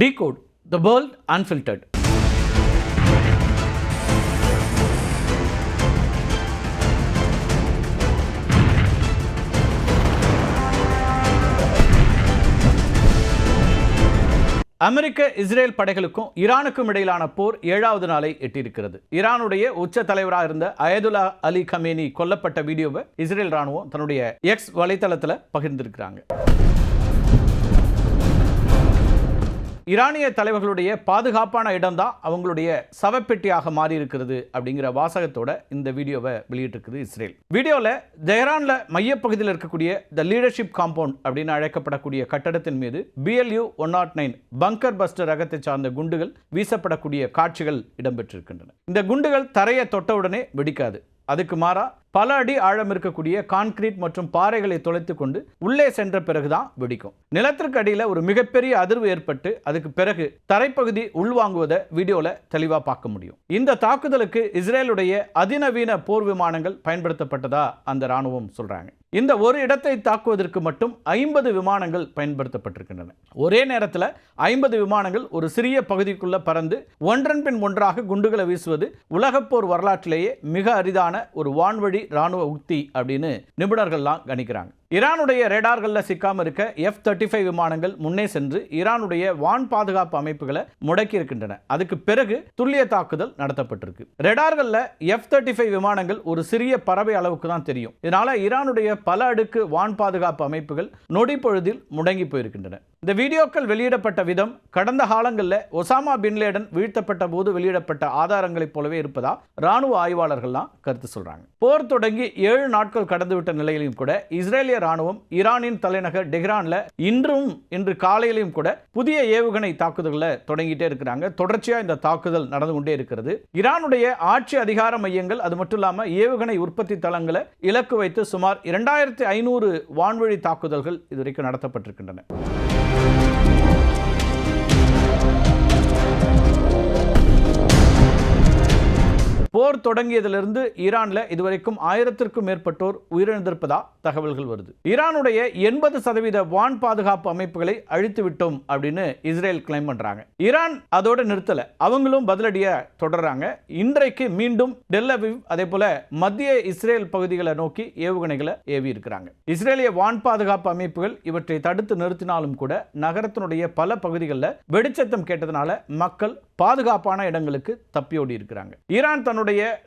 Decode the world unfiltered. அமெரிக்க Israel படைகளுக்கும் ஈரானுக்கும் இடையிலான போர் 7வது நாளை எட்டியிருக்கிறது. ஈரானுடைய உச்ச தலைவராக இருந்த அயதுல்லா அலி கமேனி கொல்லப்பட்ட வீடியோவை இஸ்ரேல் ராணுவம் தன்னுடைய எக்ஸ் வலைத்தளத்தில் பகிர்ந்திருக்கிறாங்க. ஈரானிய தலைவர்களுடைய பாதுகாப்பான இடம்தான் அவங்களுடைய சவப்பெட்டியாக மாறி இருக்கிறது அப்படிங்கிற வாசகத்தோட இந்த வீடியோவை வெளியிட்டிருக்குது இஸ்ரேல். வீடியோவில் தெஹ்ரான்ல மையப்பகுதியில் இருக்கக்கூடிய த லீடர்ஷிப் காம்பவுண்ட் அப்படின்னு அழைக்கப்படக்கூடிய கட்டடத்தின் மீது BLU 109 பங்கர் பஸ்டர் ரகத்தை சார்ந்த குண்டுகள் வீசப்படக்கூடிய காட்சிகள் இடம்பெற்றிருக்கின்றன. இந்த குண்டுகள் தரையை தொட்டவுடனே வெடிக்காது. அதுக்கு மாறா பல அடி ஆழம் இருக்கக்கூடிய கான்கிரீட் மற்றும் பாறைகளை தொலைத்து கொண்டு உள்ளே சென்ற பிறகுதான் வெடிக்கும். நிலத்திற்கு அடியில் ஒரு மிகப்பெரிய அதிர்வு ஏற்பட்டு அதுக்கு பிறகு தரைப்பகுதி உள்வாங்குவதை வீடியோல தெளிவா பார்க்க முடியும். இந்த தாக்குதலுக்கு இஸ்ரேலுடைய அதிநவீன போர் விமானங்கள் பயன்படுத்தப்பட்டதா அந்த ராணுவம் சொல்றாங்க. இந்த ஒரு இடத்தை தாக்குவதற்கு மட்டும் 50 விமானங்கள் பயன்படுத்தப்பட்டிருக்கின்றன. ஒரே நேரத்தில் 50 விமானங்கள் ஒரு சிறிய பகுதிக்குள்ள பறந்து ஒன்றன் பின் ஒன்றாக குண்டுகளை வீசுவது உலகப்போர் வரலாற்றிலேயே மிக அரிதான ஒரு வான்வழி ராணுவ உக்தி அப்படின்னு நிபுணர்கள்லாம் கணிக்கிறாங்க. ஈரானுடைய ரேடார்களில் சிக்காம இருக்க F-35 விமானங்கள் முன்னே சென்று ஈரானுடைய வான் பாதுகாப்பு அமைப்புகளை முடக்கி இருக்கின்றன. அதுக்கு பிறகு துல்லிய தாக்குதல் நடத்தப்பட்டிருக்கு. ரேடார்களில் F-35 விமானங்கள் ஒரு சிறிய பறவை அளவுக்கு தான் தெரியும். இதனால ஈரானுடைய பல அடுக்கு வான் பாதுகாப்பு அமைப்புகள் நொடி பொழுதில் முடங்கி போயிருக்கின்றன. இந்த வீடியோக்கள் வெளியிடப்பட்ட விதம் கடந்த காலங்களில் ஒசாமா பின் லேடன் வீழ்த்தப்பட்ட போது வெளியிடப்பட்ட ஆதாரங்களைப் போலவே இருப்பதா ராணுவ ஆய்வாளர்கள்லாம் கருத்து சொல்றாங்க. போர் தொடங்கி 7 நாட்கள் கடந்துவிட்ட நிலையிலும் கூட இஸ்ரேலிய ராணுவம் ஈரானின் தலைநகர் டெஹ்ரான்ல இன்று காலையிலும் கூட புதிய ஏவுகணை தாக்குதல்களை தொடங்கிட்டே இருக்கிறாங்க. தொடர்ச்சியா இந்த தாக்குதல் நடந்து கொண்டே இருக்கிறது. ஈரானுடைய ஆட்சி அதிகார மையங்கள் அது மட்டும் இல்லாம ஏவுகணை உற்பத்தி தளங்களை இலக்கு வைத்து சுமார் 2500 வான்வழி தாக்குதல்கள் இதுவரைக்கும் நடத்தப்பட்டிருக்கின்றன. போர் தொடங்கியதிலிருந்து ஈரான்ல இதுவரைக்கும் 1000க்கும் மேற்பட்டோர் உயிரிழந்திருப்பதா தகவல்கள் வருது. ஈரானுடைய 80% வான் பாதுகாப்பு அமைப்புகளை அழித்து விட்டோம் அப்படின்னு இஸ்ரேல் கிளைம் பண்றாங்க. ஈரான் அதோட நிறுத்தல, அவங்களும் பதிலடியா தொடர்றாங்க. இன்றைக்கு மீண்டும் டெல் அவீவ் அதே போல மத்திய இஸ்ரேல் பகுதிகளை நோக்கி ஏவுகணைகளை ஏவி இருக்கிறாங்க. இஸ்ரேலிய வான் பாதுகாப்பு அமைப்புகள் இவற்றை தடுத்து நிறுத்தினாலும் கூட நகரத்தினுடைய பல பகுதிகளில் வெடிச்சத்தம் கேட்டதனால மக்கள் பாதுகாப்பான இடங்களுக்கு தப்பியோடி இருக்கிறாங்க. ஈரான் தன்னுடைய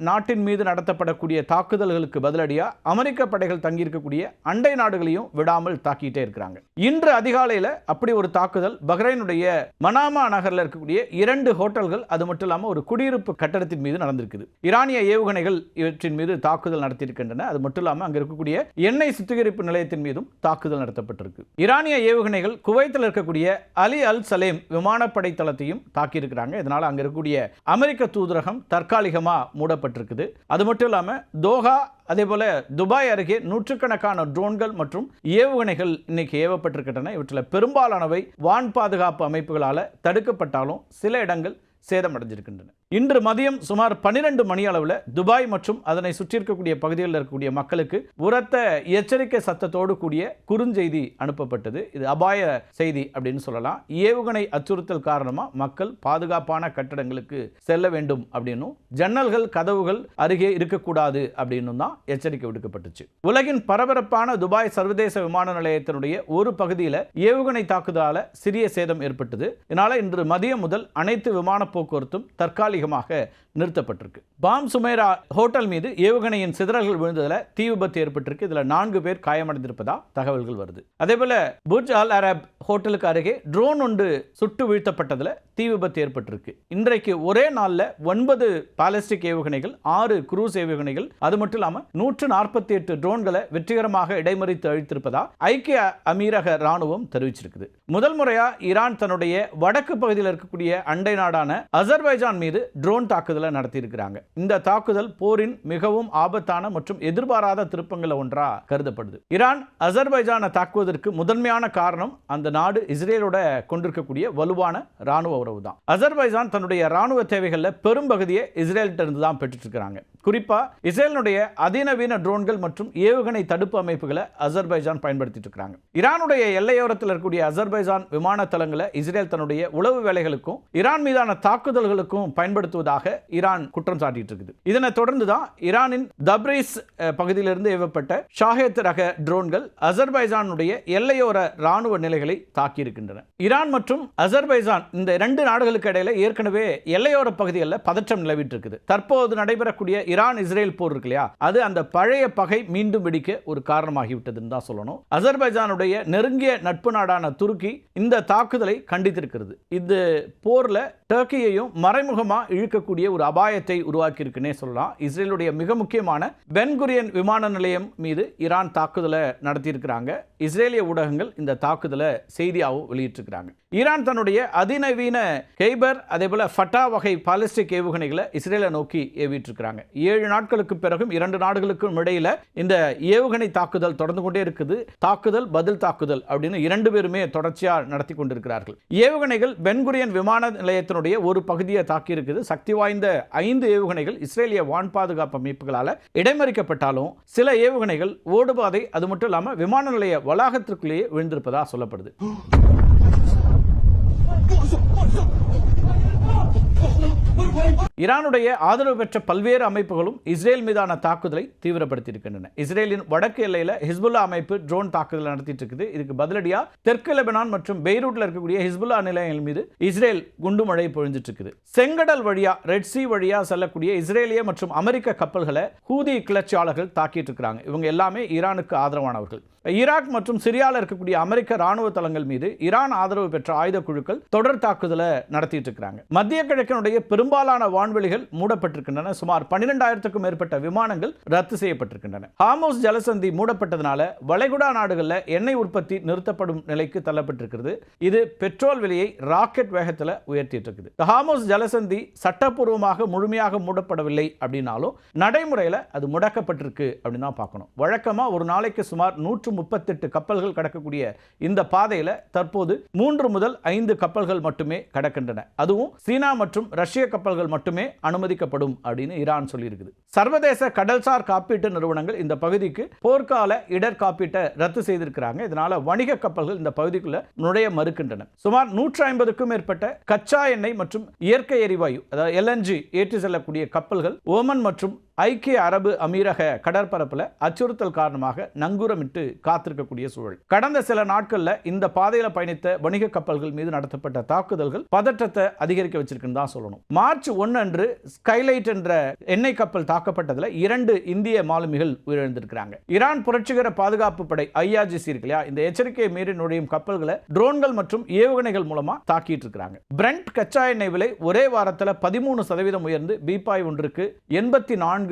நாட்டின் மீது நடத்தப்படக்கூடிய தாக்குதல்களுக்கு பதிலடியா அமெரிக்க படைகள் தங்கியிருக்கக்கூடிய அண்டை நாடுகளையும் விடாமல் தாக்கிட்டே இருக்கிறாங்க. இன்று அதிகாலையில் அப்படி ஒரு தாக்குதல் பஹ்ரைனுடைய மனாமா நகரில் இருக்கக்கூடிய 2 ஹோட்டல்கள் அது மட்டும் இல்லாமல் ஒரு குடியிருப்பு கட்டடத்தின் மீது நடந்திருக்குது. ஈரானிய ஏவுகணைகள் இவற்றின் மீது தாக்குதல் நடத்தியிருக்கின்றன. அது மட்டும் இல்லாமல் அங்க இருக்கக்கூடிய எண்ணெய் சுத்திகரிப்பு நிலையத்தின் மீதும் தாக்குதல் நடத்தப்பட்டிருக்கு. ஈரானிய ஏவுகணைகள் குவைத்தில் இருக்கக்கூடிய அலி அல் சலேம் விமானப்படை தளத்தையும் தாக்கியிருக்கிறாங்க. இதனால அங்க இருக்கக்கூடிய அமெரிக்க தூதரகம் தற்காலிகமா மூடப்பட்டிருக்குது. அது மட்டும் இல்லாம தோஹா அதே போல துபாய் அருகே நூற்றுக்கணக்கான ட்ரோன்கள் மற்றும் ஏவுகணைகள் இன்னைக்கு ஏவப்பட்டிருக்கின்றன. இவற்றில் பெரும்பாலானவை வான் பாதுகாப்பு அமைப்புகளால் தடுக்கப்பட்டாலும் சில இடங்கள் சேதமடைஞ்சிருக்கின்றன. இன்று மதியம் சுமார் 12 மணி அளவில் துபாய் மற்றும் அதனை சுற்றி இருக்கக்கூடிய பகுதிகளில் இருக்கக்கூடிய மக்களுக்கு உரத்த எச்சரிக்கை சத்தத்தோடு கூடிய குறுஞ்செய்தி அனுப்பப்பட்டது. இது அபாய செய்தி அப்படின்னு சொல்லலாம். ஏவுகணை அச்சுறுத்தல் காரணமாக மக்கள் பாதுகாப்பான கட்டடங்களுக்கு செல்ல வேண்டும் அப்படின்னும் ஜன்னல்கள் கதவுகள் அருகே இருக்கக்கூடாது அப்படின்னும் தான் எச்சரிக்கை விடுக்கப்பட்டுச்சு. உலகின் பரபரப்பான துபாய் சர்வதேச விமான நிலையத்தினுடைய ஒரு பகுதியில் ஏவுகணை தாக்குதலால் சிறிய சேதம் ஏற்பட்டது. இதனால இன்று மதியம் முதல் அனைத்து விமான போக்குவரத்தும் தற்காலிகமாக நிறுத்தப்பட்டிருக்கு. பாம் சுமேரா ஹோட்டல் மீது ஏவுகணையின் சிதறல்கள் விழுந்ததில் தீ விபத்து ஏற்பட்டிருக்கு. இதில் 4 பேர் காயமடைந்திருப்பதா தகவல்கள் வருது. அதே போல புர்ஜ் அல் அரப் ஹோட்டலுக்கு அருகே ட்ரோன் ஒன்று சுட்டு வீழ்த்தப்பட்டதில் தீ விபத்து ஏற்பட்டிருக்கு. இன்றைக்கு ஒரே நாளில் 9 பாலிஸ்டிக் ஏவுகணைகள் 6 குரூஸ் ஏவுகணைகள் அது மட்டும் இல்லாமல் 148 ட்ரோன்களை வெற்றிகரமாக இடைமறித்து அழித்திருப்பதா ஐக்கிய அமீரக ராணுவம் தெரிவிச்சிருக்குது. முதல் முறையா ஈரான் தன்னுடைய வடக்கு பகுதியில் இருக்கக்கூடிய அண்டை நாடான அசர்பைஜான் மீது ட்ரோன் தாக்குதலை நடத்தி இருக்கிறாங்க. இந்த தாக்குதல் போரின் மிகவும் ஆபத்தான மற்றும் எதிர்பாராத திருப்பங்கள் ஒன்றா கருதப்படுது. ஈரான் அசர்பைஜானை தாக்குவதற்கு முதன்மையான காரணம் அந்த நாடு இஸ்ரேலோட கொண்டிருக்கக்கூடிய வலுவான ராணுவ உறவு. உறவு தான். அசர்பைஜான் தன்னுடைய ராணுவ தேவைகளில் பெரும்பகுதியை இஸ்ரேல்கிட்ட இருந்து தான் பெற்றுட்டு இருக்காங்க. குறிப்பா இஸ்ரேலுடைய அதிநவீன ட்ரோன்கள் மற்றும் ஏவுகணை தடுப்பு அமைப்புகளை அசர்பைஜான் பயன்படுத்திட்டு இருக்காங்க. ஈரானுடைய எல்லையோரத்தில் இருக்கக்கூடிய அசர்பைஜான் விமான தளங்களை இஸ்ரேல் தன்னுடைய உளவு வேலைகளுக்கும் ஈரான் மீதான தாக்குதல்களுக்கும் பயன்படுத்துவதாக ஈரான் குற்றம் சாட்டிட்டு இருக்குது. இதனை தொடர்ந்து தான் ஈரானின் தப்ரீஸ் பகுதியிலிருந்து ஏவப்பட்ட ஷாஹேத் ரக ட்ரோன்கள் அசர்பைஜானுடைய எல்லையோர ராணுவ நிலைகளை தாக்கி இருக்கின்றன. ஈரான் மற்றும் அசர்பைஜான் இந்த இரண்டு நாடுகளுக்கு இடையில ஏற்கனவே எல்லையோர பகுதிகளில் பதற்றம் நிலவிட்டு இருக்குது. தற்போது நடைபெறக்கூடிய ஈரான் இஸ்ரேல் போர் இருக்கு இல்லையா, அது அந்த பழைய பகை மீண்டும் வெடிக்க ஒரு காரணமாகிவிட்டதுன்னு தான் சொல்லணும். அசர்பைஜானுடைய நெருங்கிய நட்பு நாடான துருக்கி இந்த தாக்குதலை கண்டித்திருக்கிறது. இந்த போர்ல டர்க்கியையும் மறைமுகமா இழுக்கக்கூடிய ஒரு அபாயத்தை உருவாக்கி இருக்குன்னே சொல்லலாம். இஸ்ரேலுடைய மிக முக்கியமான பென் குரியன் விமான நிலையம் மீது ஈரான் தாக்குதலை நடத்தி இருக்கிறாங்க. இஸ்ரேலிய ஊடகங்கள் இந்த தாக்குதலை செய்தியாகவும் வெளியிட்டிருக்கிறாங்க. ஈரான் தன்னுடைய அதிநவீன கெய்பர் அதே போல ஃபட்டா வகை பாலிஸ்டிக் ஏவுகணைகளை இஸ்ரேலை நோக்கி ஏவிட்டு இருக்கிறாங்க. 7 நாட்களுக்கு பிறகும் 2 நாடுகளுக்கும் இடையில இந்த ஏவுகணை தாக்குதல் தொடர்ந்து கொண்டே இருக்குது. தாக்குதல் பதில் தாக்குதல் அப்படின்னு 2 பேருமே தொடர்ச்சியா நடத்தி கொண்டிருக்கிறார்கள். ஏவுகணைகள் பென்குரியன் விமான நிலையத்தினுடைய ஒரு பகுதியை தாக்கி இருக்குது. சக்தி வாய்ந்த 5 ஏவுகணைகள் இஸ்ரேலிய வான் பாதுகாப்பு அமைப்புகளால் இடைமறிக்கப்பட்டாலும் சில ஏவுகணைகள் ஓடுபாதை அது மட்டும் இல்லாமல் விமான நிலைய வளாகத்திற்குள்ளேயே விழுந்திருப்பதா சொல்லப்படுது. ஈரானுடைய ஆதரவு பெற்ற பல்வேறு அமைப்புகளும் இஸ்ரேல் மீதான தாக்குதலை தீவிரப்படுத்தி இருக்கின்றன. இஸ்ரேலின் வடக்கு எல்லையில் ஹிஸ்புல்லா அமைப்பு ட்ரோன் தாக்குதல் நடத்திட்டு இருக்குது. இதுக்கு பதிலடியா தெற்கு லெபனான் மற்றும் பெய்ரூட்ல இருக்கக்கூடிய ஹிஸ்புல்லா நிலையங்கள் மீது இஸ்ரேல் குண்டு மழை பொழிஞ்சிட்டு இருக்குது. செங்கடல் வழியா ரெட் சி வழியா செல்லக்கூடிய இஸ்ரேலிய மற்றும் அமெரிக்க கப்பல்களை ஹூதி கிளர்ச்சியாளர்கள் தாக்கிட்டு இருக்கிறாங்க. இவங்க எல்லாமே ஈரானுக்கு ஆதரவானவர்கள். ஈராக் மற்றும் சிரியாவில் இருக்கக்கூடிய அமெரிக்க ராணுவ தளங்கள் மீது ஈரான் ஆதரவு பெற்ற ஆயுத குழுக்கள் தொடர் தாக்குதலை நடத்திட்டு இருக்கிறாங்க. மத்திய கிழக்கினுடைய பெரும்பாலான வான்வெளிகள் மூடப்பட்டிருக்கின்றன. சுமார் 12,000க்கும் மேற்பட்ட விமானங்கள் ரத்து செய்யப்பட்டிருக்கின்றன. ஹார்முஸ் ஜலசந்தி மூடப்பட்டதனால வளைகுடா நாடுகளில் எண்ணெய் உற்பத்தி நிறுத்தப்படும் நிலைக்கு தள்ளப்பட்டிருக்கிறது. இது பெட்ரோல் விலையை ராக்கெட் வேகத்தில் உயர்த்திட்டு இருக்குது. ஹார்முஸ் ஜலசந்தி சட்டப்பூர்வமாக முழுமையாக மூடப்படவில்லை அப்படின்னாலும் நடைமுறையில் அது முடக்கப்பட்டிருக்கு அப்படின்னு தான் பார்க்கணும். வழக்கமாக ஒரு நாளைக்கு சுமார் 138 கப்பல்கள் கடக்கக்கூடிய இந்த பாதையில் தற்போது 3 முதல் 5 கப்பல்கள் மட்டுமே கடக்கின்றன. அதுவும் சீனா மற்றும் ரஷ்ய கப்பல்கள் மட்டுமே அனுமதிக்கப்படும் அப்படின்னு ஈரான் சொல்லியிருக்குது. சர்வதேச கடல்சார் காப்பீட்டு நிறுவனங்கள் இந்த பகுதிக்கு போர்க்கால இடர் காப்பீட்டை ரத்து செய்திருக்கிறாங்க. இதனால வணிக கப்பல்கள் இந்த பகுதிக்குள்ள நுழைய மறுக்கின்றன. சுமார் 150க்கும் மேற்பட்ட கச்சா எண்ணெய் மற்றும் இயற்கை எரிவாயு அதாவது LNG ஏற்றி செல்லக்கூடிய கப்பல்கள் ஓமன் மற்றும் ஐக்கிய அரபு அமீரக கடற்பரப்பில் அச்சுறுத்தல் காரணமாக நங்கூரமிட்டு காத்திருக்கக்கூடிய சூழல். கடந்த சில நாட்களில் இந்த பாதையில் பயணித்த வணிக கப்பல்கள் மீது நடத்தப்பட்ட தாக்குதல்கள் பதற்றத்தை அதிகரிக்க வச்சிருக்குன்னு தான் சொல்லணும். மார்ச் 1 அன்று ஸ்கைலைட் என்ற எண்ணெய் கப்பல் தாக்கப்பட்டதில் 2 இந்திய மாலுமிகள் உயிரிழந்திருக்கிறாங்க. ஈரான் புரட்சிகர பாதுகாப்பு படை IRGC இருக்கு இல்லையா, இந்த எச்சரிக்கையை மீறி நுழையும் கப்பல்களை ட்ரோன்கள் மற்றும் ஏவுகணைகள் மூலமா தாக்கிட்டு இருக்காங்க. பிரெண்ட் கச்சா எண்ணெய் விலை ஒரே வாரத்தில் 13% உயர்ந்து பீப்பாய் ஒன்றுக்கு $84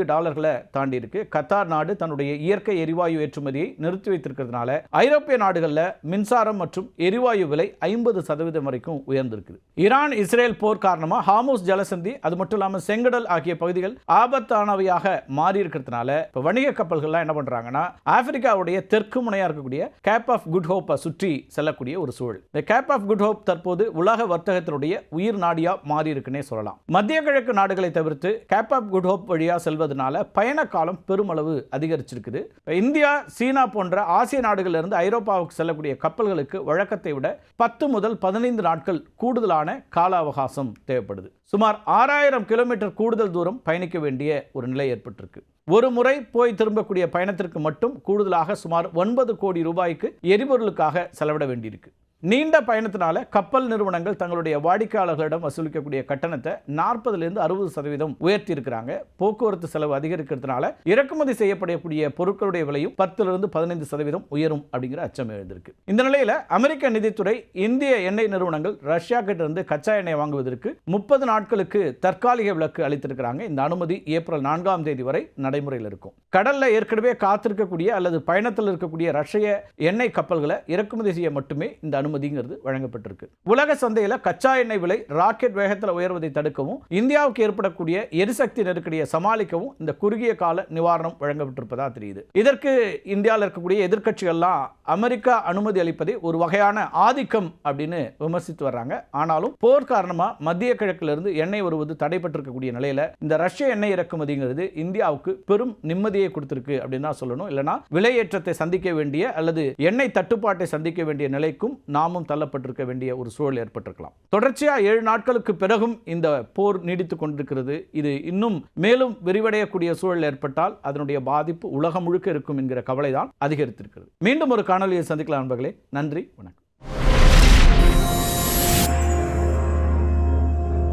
தாண்டி இருக்கு. கத்தார் நாடு தன்னுடைய இயற்கை எரிவாயு ஏற்றுமதியை நிறுத்தி வைத்திருக்கிறதுனால ஐரோப்பிய நாடுகளில் மின்சாரம் மற்றும் எரிவாயு விலை 50% வரைக்கும் உயர்ந்திருக்கு. ஈரான் இஸ்ரேல் போர் காரணமா ஹார்முஸ் ஜலசந்தி அது மட்டும் இல்லாமல் செங்கடல் ஆகிய பகுதிகள் ஆபத்தானவையாக மாறி இருக்கிறதுனால இப்போ வணிக கப்பல்கள்லாம் என்ன பண்றாங்கன்னா ஆப்பிரிக்காவுடைய தெற்கு முனையா இருக்கக்கூடிய கேப் ஆஃப் குட் ஹோப்பை சுற்றி செல்லக்கூடிய ஒரு சூழல். இந்த கேப் ஆஃப் குட் ஹோப் தற்போது உலக வர்த்தகத்தினுடைய உயிர் நாடியா மாறி இருக்குன்னே சொல்லலாம். மத்திய கிழக்கு நாடுகளை தவிர்த்து கேப் ஆஃப் குட் ஹோப் வழியா செல்வதனால பயண காலம் பெருமளவு அதிகரிச்சிருக்குது. இந்தியா சீனா போன்ற ஆசிய நாடுகளிலிருந்து ஐரோப்பாவுக்கு செல்லக்கூடிய கப்பல்களுக்கு வழக்கத்தை விட 10 முதல் 15 நாட்கள் கூடுதலான கால அவகாசம் தேவைப்படுது. சுமார் 6000 கிலோமீட்டர் கூடுதல் தூரம் பயணிக்க வேண்டிய ஒரு நிலை ஏற்பட்டிருக்கு. ஒரு முறை போய் திரும்பக்கூடிய பயணத்திற்கு மட்டும் கூடுதலாக சுமார் 9 கோடி ரூபாய்க்கு எரிபொருளுக்காக செலவிட வேண்டியிருக்கு. நீண்ட பயணத்தினால கப்பல் நிறுவனங்கள் தங்களுடைய வாடிக்கையாளர்களிடம் வசூலிக்கக்கூடிய கட்டணத்தை 40% உயர்த்தி இருக்கிறாங்க. போக்குவரத்து செலவு அதிகரிக்கிறதுனால இறக்குமதி செய்யப்படக்கூடிய பொருட்களுடைய விலையும் 10-15% உயரும் அப்படிங்கிற அச்சம் எழுந்திருக்கு. இந்த நிலையில அமெரிக்க நிதித்துறை இந்திய எண்ணெய் நிறுவனங்கள் ரஷ்யா கிட்ட இருந்து கச்சா எண்ணெய் வாங்குவதற்கு 30 நாட்களுக்கு தற்காலிக விலக்கு அளித்திருக்கிறாங்க. இந்த அனுமதி ஏப்ரல் 4ஆம் தேதி வரை நடைமுறையில் இருக்கும். கடல்ல ஏற்கனவே காத்திருக்கக்கூடிய அல்லது பயணத்தில் இருக்கக்கூடிய ரஷ்ய எண்ணெய் கப்பல்களை இறக்குமதி செய்ய மட்டுமே இந்த அனுமதிங்கிறது வழங்கப்பட்டிருக்கு. உலக சந்தையில் கச்சா எண்ணெய் விலை ராக்கெட் வேகத்தில் உயர்வதை தடுக்கவும் இந்தியாவுக்கு ஏற்படக்கூடிய எரிசக்தி நெருக்கடியை சமாளிக்கவும் இந்த குறுகிய கால நிவாரணம் வழங்கப்பட்டிருப்பதா தெரியுது. இதற்கு இந்தியாவில் இருக்கக்கூடிய எதிர்க்கட்சிகள்லாம் அமெரிக்கா அனுமதி அளிப்பதை ஒரு வகையான ஆதிக்கம் அப்படின்னு விமர்சித்து வர்றாங்க. ஆனாலும் போர் காரணமா மத்திய கிழக்கிலிருந்து எண்ணெய் வருவது தடைப்பட்டிருக்கக்கூடிய நிலையில இந்த ரஷ்ய எண்ணெய் இறக்குமதிங்கிறது இந்தியாவுக்கு பெரும் நிம்மதியை கொடுத்திருக்கு அப்படின்னு தான் சொல்லணும். இல்லைனா விலையேற்றத்தை சந்திக்க வேண்டிய அல்லது எண்ணெய் தட்டுப்பாட்டை சந்திக்க வேண்டிய நிலைக்கும் நாமும் தள்ளப்பட்டிருக்க வேண்டிய ஒரு சூழல் ஏற்பட்டிருக்கலாம். தொடர்ச்சியா 7 நாட்களுக்கு பிறகும் இந்த போர் நீடித்துக் கொண்டிருக்கிறது. இது இன்னும் மேலும் விரிவடையக்கூடிய சூழல் ஏற்பட்டால் அதனுடைய பாதிப்பு உலகம் முழுக்க இருக்கும் என்கிற கவலை தான் அதிகரித்திருக்கிறது. மீண்டும் ஒரு காணொலியை சந்திக்கலாம் நண்பர்களே. நன்றி, வணக்கம்.